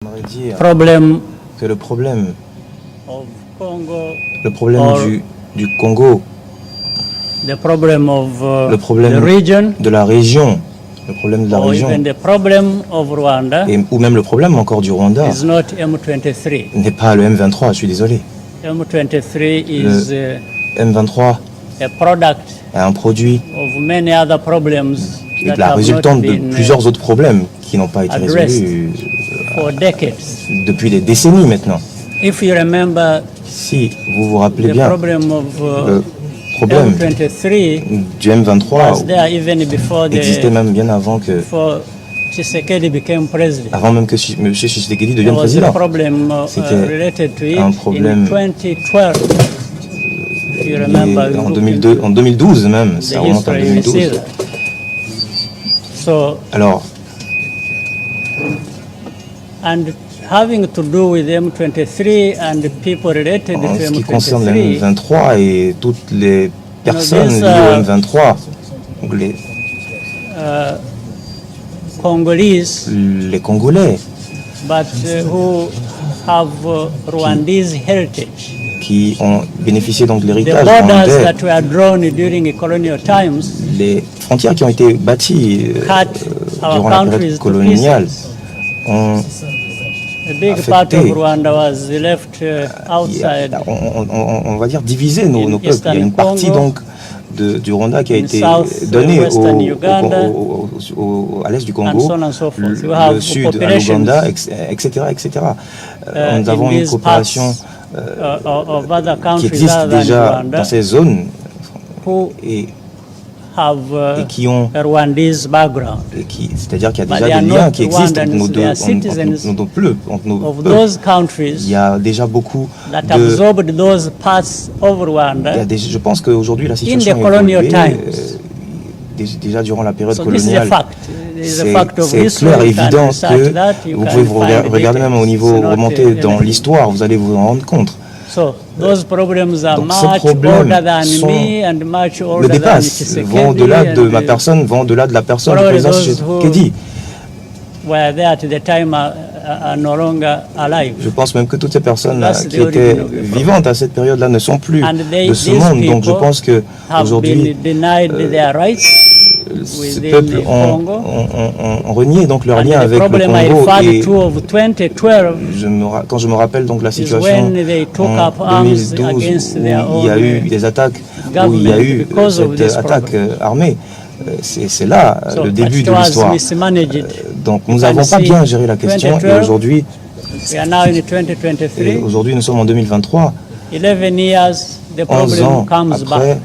J'aimerais dire problem que le problème of Congo, du Congo, the problem of le problème the region, de la région, le problème de la or région, even the problem of Rwanda ou même le problème encore du Rwanda, is not M23. n'est pas le M23, je suis désolé. M23 is M23 a product est un produit of many other problems et that la have résultante not de been plusieurs autres problèmes qui n'ont pas été addressed résolus for decades. depuis des décennies maintenant. If you remember Si vous vous rappelez the bien, problem of le problème M23 du M23 was there even before existait même bien avant Tshisekedi became president. avant même que M. Tshisekedi There devienne was a président. problem C'était related to it un problème in 2012. If you remember, en 2012 même, ça the remonte en history, you see 2012. that. So, Alors, and having to do with M23 and the people related en to ce qui concerne le M23, M23 et toutes les personnes these, liées au M23, donc Congolese, les Congolais but who have Rwandese heritage. qui ont bénéficié donc de The l'héritage borders rwandais, that were drawn during colonial times les frontières qui ont été bâties cut our durant la countries période to coloniale pieces. ont A big part of affecté, Rwanda was left outside. on va dire diviser nos peuples. Il y a une partie Congo, donc du Rwanda qui a in été South, donnée Western Uganda, à l'est du and Congo, so on and so forth. You le have sud à populations, l'Ouganda, etc. Nous avons in une these coopération of other qui countries existe other than déjà Rwanda dans ces zones who et have qui ont a Rwandese background. c'est-à-dire qu'il y a But déjà they are des liens not qui existent Rwandans, they are citizens entre nos of peuples. those Il countries y a déjà beaucoup that de... absorbed those parts of il y Rwanda. a je pense qu'aujourd'hui la the situation a colonial évolué, times. Déjà durant la période So this is a coloniale. fact. It is a fact of C'est history. clair et You can évident research that. que You vous can pouvez vous find regarder même au details. niveau It's not remonté dans anything. l'histoire, vous allez vous en rendre compte. So those problems are Donc, ces much problèmes older than sont- me and much Me older than dépassent, vont au-delà de ma personne, vont au-delà de la personne du Probably président those who- Tshisekedi. were there at the time are no longer alive. Je pense même que toutes ces personnes That's qui the étaient origin of the problem. vivantes à cette période-là ne sont plus And de ce these monde. Donc je people pense que have aujourd'hui been denied their rights ces within peuples the Congo. ont renié donc leur And lien the avec le problem I Congo. referred Et to of 2012 quand je me rappelle donc la is situation when they took en up arms 2012 against où their il y a own eu des attaques, où il y a government eu because of cette this attaque problem. armée, c'est là So, le but début it de was l'histoire. mismanaged. Donc nous You n'avons can pas see bien géré la question et 2012, aujourd'hui We are now in 2023. aujourd'hui nous sommes en 2023, 11 years, the 11 problem ans comes après, back.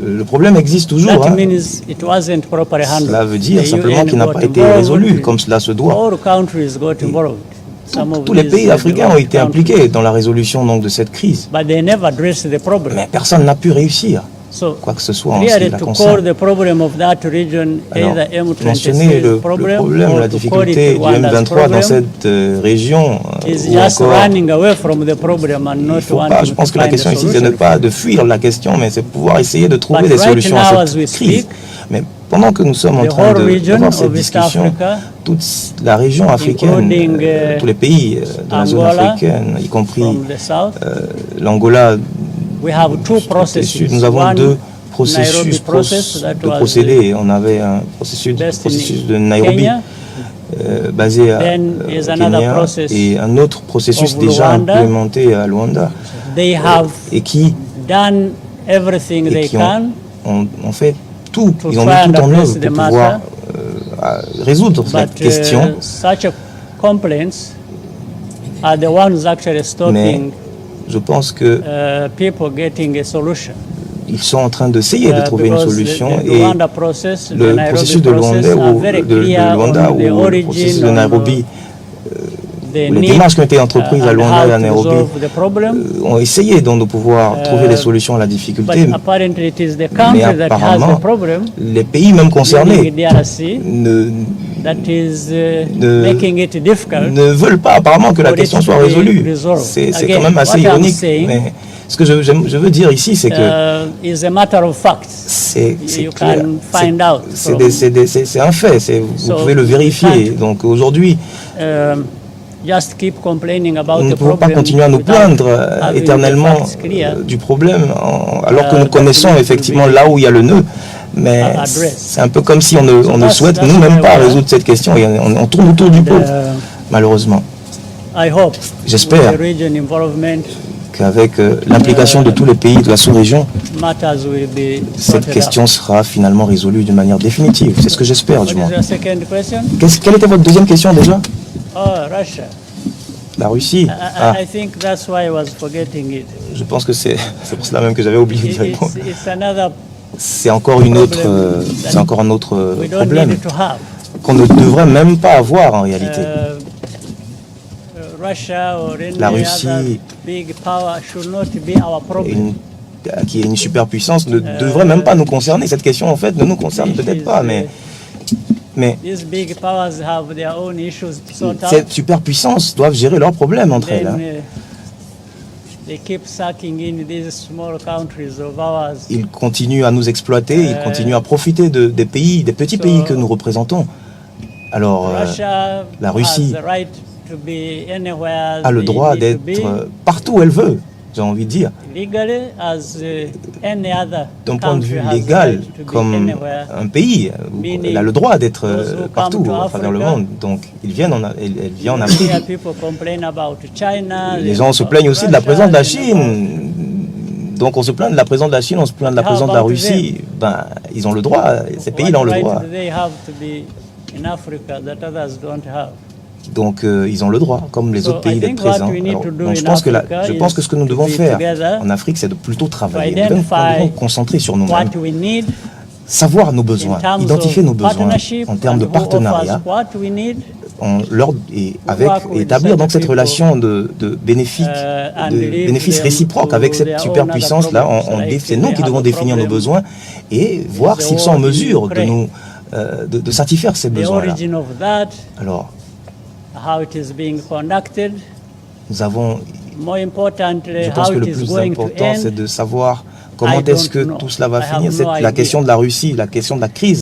le problème existe toujours. That Hein. means it wasn't properly handled. Cela veut dire The simplement UN qu'il n'a got pas été involved. résolu comme cela se doit. All countries got involved. Some of Tous les these pays africains ont été countries. impliqués dans la résolution donc, de cette crise. But they never addressed the problem. Mais personne n'a pu réussir, So, quoi que ce soit en ce qui really, la to call concerne. the problem of that region Alors, either mentionner le M23's problem problème, or la to call difficulté it du Rwanda's M23 dans problem cette région, is ou just encore, running away from the problem and il not faut pas, wanting je to pense que la find a question ici, c'est solution. ne pas de fuir la question, mais c'est pouvoir essayer de trouver But des right solutions now, à as we cette crise. speak, Mais pendant que nous sommes en the train whole region d'avoir cette of East discussion, Africa, toute la région africaine, including, tous les pays de la zone Angola, africaine, y compris from the south, l'Angola, we have two processes. nous avons One, deux Nairobi processus process that de was procédés. On avait un processus based in de Nairobi Kenya. basé Then au is another Kenya process et un autre processus of déjà Rwanda. implémenté à Luanda They have et qui done everything they can ont fait tout, to ils ont try mis tout and en address œuvre the pour pouvoir résoudre cette but question. such complaints are the ones actually Mais stopping je pense que people getting a solution. ils sont en train d'essayer de trouver une Because solution the et Rwanda process, the le Nairobi processus de process Luanda are ou very de clear Luanda on the ou le processus de origin, Nairobi, the les need, démarches qui ont été entreprises à and Luanda et à how to Nairobi resolve the problem. ont essayé donc de pouvoir trouver des solutions à la difficulté, But apparently it is the mais country that has the apparemment problem, les pays même concernés meaning DRC, ne that is ne- making it difficult. ne veulent pas apparemment que la for it question to soit be résolue. resolved. C'est Again, quand même assez what I'm ironique. saying, Mais ce que je veux dire ici, c'est que is a matter of fact. c'est You clair. can find out C'est from- c'est un fait. Vous So, pouvez le you vérifier. can't- Donc aujourd'hui, just keep complaining about Nous ne the pouvons pas problem continuer à nous without plaindre having the éternellement facts clear. du problème, alors que nous that connaissons we need to effectivement be là où il y a le nœud. Mais address. c'est un peu comme si on ne souhaite that's nous-mêmes where pas we are. résoudre cette question et on tourne autour du pot, malheureusement. I hope J'espère with the region involvement, qu'avec l'implication de tous les pays de la sous-région, matters will be cette sorted question sera finalement résolue d'une manière définitive. C'est ce que j'espère, out. du What moins. is your second question? Quelle était votre deuxième question déjà? Oh, Russia. La Russie. I think that's why I was forgetting it. Je pense que c'est pour cela même que j'avais oublié d'y répondre. It's another C'est encore un autre we don't problème need to have. qu'on ne devrait même pas avoir en réalité. Russia or any La Russie other big power should not be our problem. Qui est une superpuissance ne devrait même pas nous concerner. Cette question en fait ne nous concerne peut-être pas, mais These big powers have their own issues to sort out. cette superpuissance doivent gérer leurs problèmes entre elles. Then, they keep sucking in these small countries of ours. Ils continuent à nous exploiter, ils continuent à profiter des petits pays que nous représentons. Alors, Russia la Russie has the right to be anywhere a le they droit need to be, d'être partout où elle veut, j'ai envie de dire. legally as any other D'un point de vue country has the légal, right to be comme anywhere. un pays, elle a le droit d'être partout à travers le monde. Donc, elle vient en Afrique. Here people complain about China, Les gens se plaignent aussi de la présence de la Chine. Donc on se plaint de la présence de la Chine, on se plaint de la présence de la Russie. Ben, ils ont le droit, ces pays-là ont le droit. They have to be in Africa that others don't have. Donc ils ont le droit, comme les autres pays, d'être présents. Alors, donc, je pense que ce que nous devons faire en Afrique, c'est de plutôt travailler. Nous devons nous concentrer sur nous-mêmes, What we need savoir nos besoins, identifier nos besoins en termes de partenariat, et établir donc cette relation de bénéfice réciproque avec cette superpuissance-là. C'est nous qui devons définir nos besoins et voir s'ils sont en mesure de satisfaire ces besoins-là. Alors, how it is being conducted. Nous avons, More importantly, je pense how que le it is plus going to important, end. c'est de savoir comment est-ce que tout cela va finir. C'est la question de la Russie, la question de la crise